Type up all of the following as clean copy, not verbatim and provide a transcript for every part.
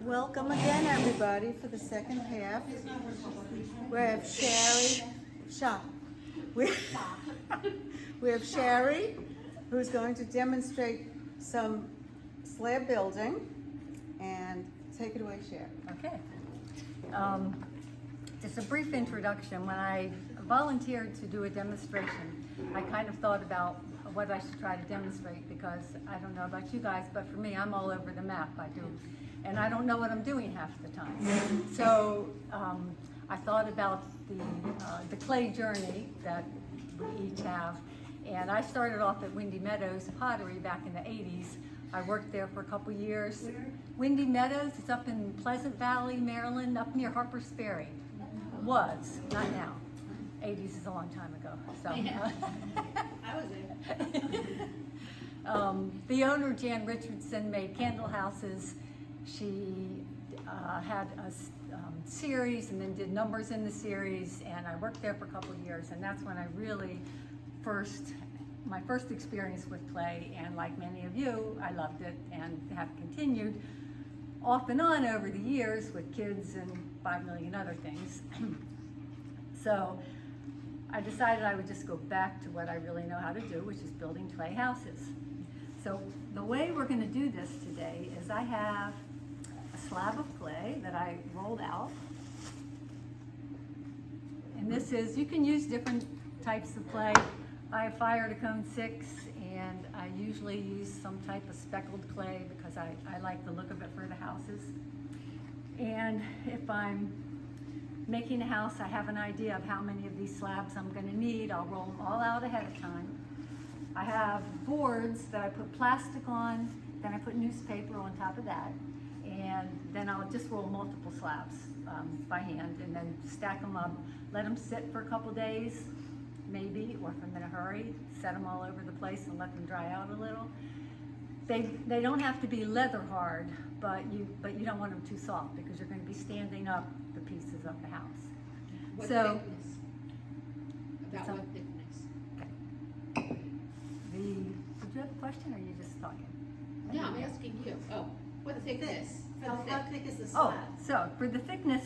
Welcome again, everybody, for the second half. We have we have Sherry, who's going to demonstrate some slab building. And take it away, Sherry. Okay. Just a brief introduction. When I volunteered to do a demonstration, I kind of thought about what I should try to demonstrate, because I don't know about you guys, but for me, I'm all over the map. I do, and I don't know what I'm doing half the time. So I thought about the clay journey that we each have, and I started off at Windy Meadows Pottery back in the 80s. I worked there for a couple years. Where? Windy Meadows, it's up in Pleasant Valley, Maryland, up near Harper's Ferry. Was, not now. 80s is a long time ago. So. I was there. The owner, Jan Richardson, made candle houses. She had a series and then did numbers in the series, and I worked there for a couple of years, and that's when I really my first experience with clay, and like many of you, I loved it and have continued off and on over the years with kids and 5 million other things. So I decided I would just go back to what I really know how to do, which is building clay houses. So the way we're going to do this today is I have a slab of clay that I rolled out. And this is, you can use different types of clay. I have Fire to Cone 6, and I usually use some type of speckled clay because I like the look of it for the houses. And if I'm making a house, I have an idea of how many of these slabs I'm going to need. I'll roll them all out ahead of time. I have boards that I put plastic on, then I put newspaper on top of that, and then I'll just roll multiple slabs by hand and then stack them up, let them sit for a couple days, maybe, or if I'm in a hurry, set them all over the place and let them dry out a little. They don't have to be leather hard, but you don't want them too soft because you're going to be standing up the pieces of the house. What so, thickness? About what thickness? Okay. Did you have a question, or are you just talking? No, I'm asking you. Oh, what thickness? How thick is the Oh, slab? so for the thickness,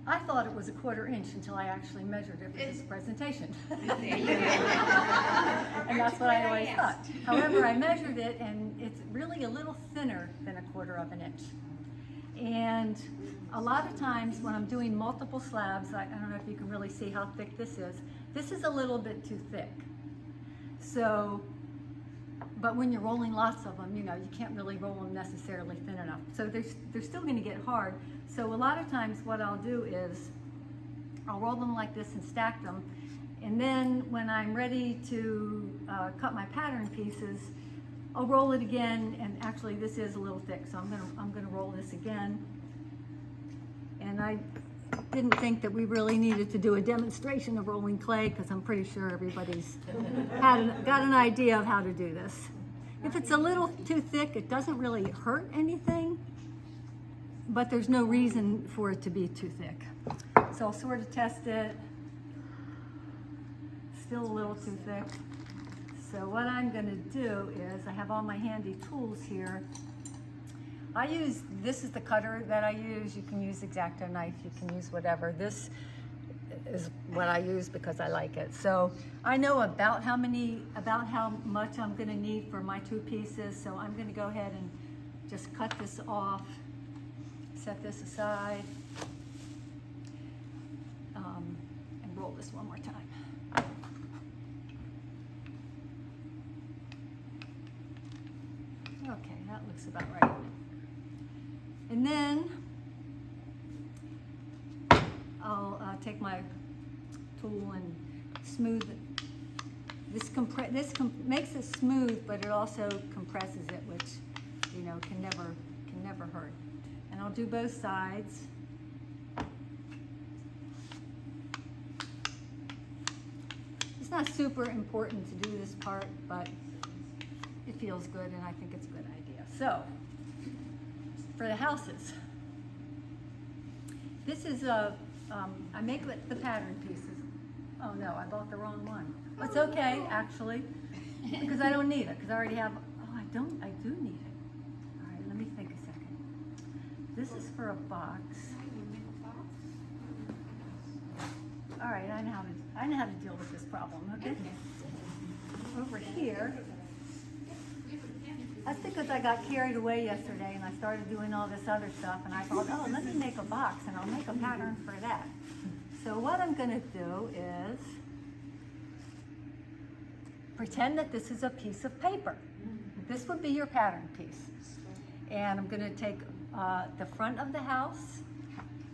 I thought it was a 1/4 inch until I actually measured it for this presentation. There you go. And that's what I always thought. However, I measured it, and it's really a little thinner than a 1/4 inch. And a lot of times when I'm doing multiple slabs, I don't know if you can really see how thick this is a little bit too thick. So, but when you're rolling lots of them, you can't really roll them necessarily thin enough. So they're still going to get hard. So a lot of times what I'll do is I'll roll them like this and stack them. And then when I'm ready to cut my pattern pieces, I'll roll it again. And actually this is a little thick, so I'm gonna roll this again. And I didn't think that we really needed to do a demonstration of rolling clay, because I'm pretty sure everybody's got an idea of how to do this. If it's a little too thick, it doesn't really hurt anything, but there's no reason for it to be too thick. So I'll sort of test it. Still a little too thick. So what I'm going to do is, I have all my handy tools here. This is the cutter that I use. You can use X-Acto knife, you can use whatever. This is what I use because I like it. So I know about how much I'm going to need for my 2 pieces. So I'm going to go ahead and just cut this off, set this aside, and roll this one more time. Okay, that looks about right. And then I'll take my tool and smooth it. This makes it smooth, but it also compresses it, which can never hurt. And I'll do both sides. It's not super important to do this part, but it feels good, and I think it's a good idea. So, for the houses, this is I make the pattern pieces. Oh no, I bought the wrong one. It's okay, actually, because I don't need it, because I already have, I do need it. All right, let me think a second. this is for a box. All right, I know how to deal with this problem, okay? Over here, that's because I got carried away yesterday and I started doing all this other stuff and I thought, oh, let me make a box and I'll make a pattern for that. So what I'm gonna do is pretend that this is a piece of paper. This would be your pattern piece. And I'm gonna take the front of the house,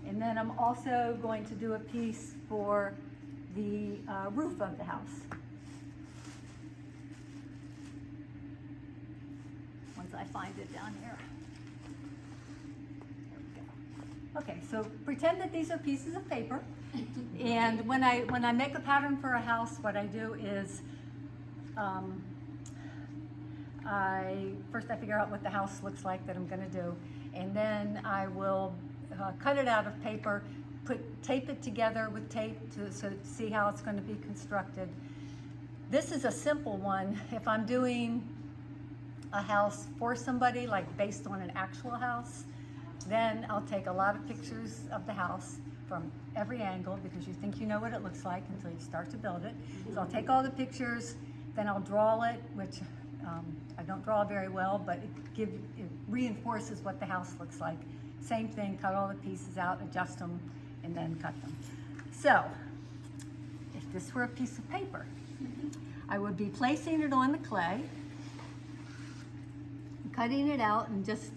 and then I'm also going to do a piece for the roof of the house. Once I find it down here. There we go. Okay, so pretend that these are pieces of paper. And when I make a pattern for a house, what I do is first I figure out what the house looks like that I'm gonna do, and then I will cut it out of paper, tape it together with tape to see how it's going to be constructed. This is a simple one. If I'm doing a house for somebody, like based on an actual house, then I'll take a lot of pictures of the house from every angle because you think you know what it looks like until you start to build it. So I'll take all the pictures, then I'll draw it, which I don't draw very well, but it reinforces what the house looks like. Same thing, cut all the pieces out, adjust them, and then cut them. So, if this were a piece of paper, I would be placing it on the clay, cutting it out, and just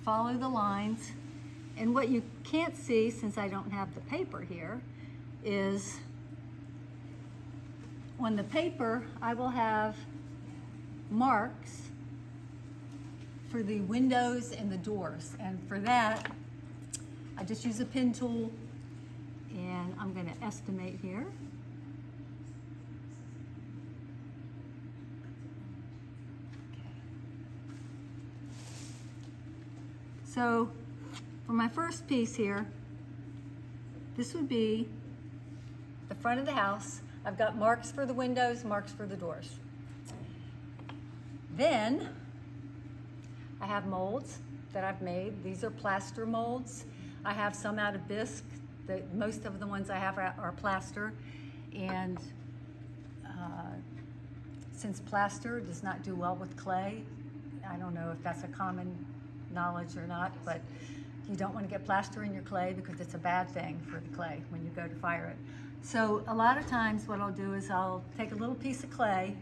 follow the lines. And what you can't see, since I don't have the paper here, is on the paper, I will have marks for the windows and the doors. And for that, I just use a pin tool, and I'm going to estimate here. Okay. So for my first piece here, this would be the front of the house. I've got marks for the windows, marks for the doors. Then I have molds that I've made. These are plaster molds. I have some out of bisque. Most of the ones I have are plaster. And since plaster does not do well with clay, I don't know if that's a common knowledge or not, but you don't want to get plaster in your clay because it's a bad thing for the clay when you go to fire it. So a lot of times what I'll do is I'll take a little piece of clay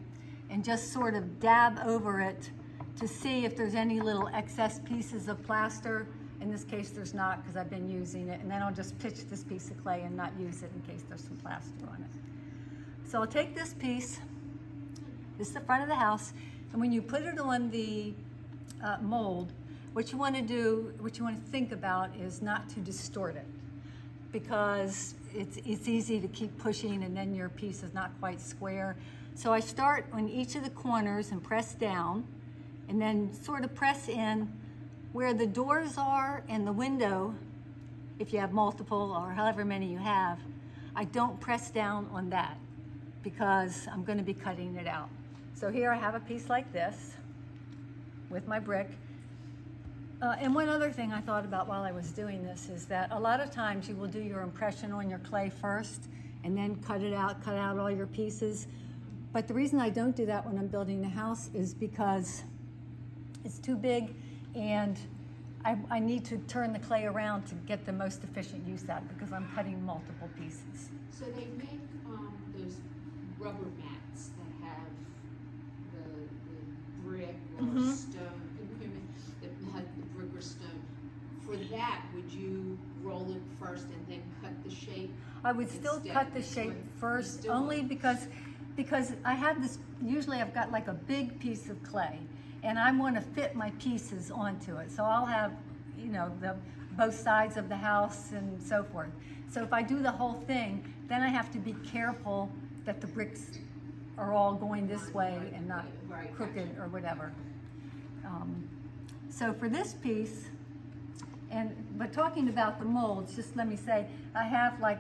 and just sort of dab over it to see if there's any little excess pieces of plaster. In this case, there's not because I've been using it. And then I'll just pitch this piece of clay and not use it in case there's some plaster on it. So I'll take this piece, this is the front of the house, and when you put it on the mold, what you want to do, what you want to think about is not to distort it, because it's easy to keep pushing and then your piece is not quite square. So I start on each of the corners and press down, and then sort of press in where the doors are and the window, if you have multiple or however many you have. I don't press down on that because I'm going to be cutting it out. So here I have a piece like this with my brick. And one other thing I thought about while I was doing this is that a lot of times you will do your impression on your clay first and then cut out all your pieces. But the reason I don't do that when I'm building the house is because it's too big and I need to turn the clay around to get the most efficient use out of it because I'm cutting multiple pieces. So they make those rubber mats that have the brick or stone, that have the brick or stone. For that, would you roll it first and then cut the shape? I would still cut the shape first, only because I have this, usually I've got like a big piece of clay and I want to fit my pieces onto it. So I'll have, both sides of the house and so forth. So if I do the whole thing, then I have to be careful that the bricks are all going this way and not crooked or whatever. So for this piece, but talking about the molds, just let me say, I have like